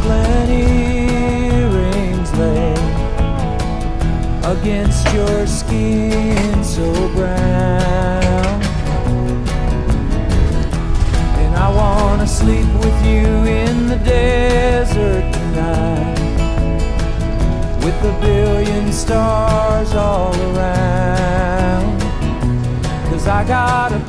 porcelain earrings lay against your skin so brown. And I wanna sleep with you in the desert tonight, with a billion stars all around. 'Cause I got a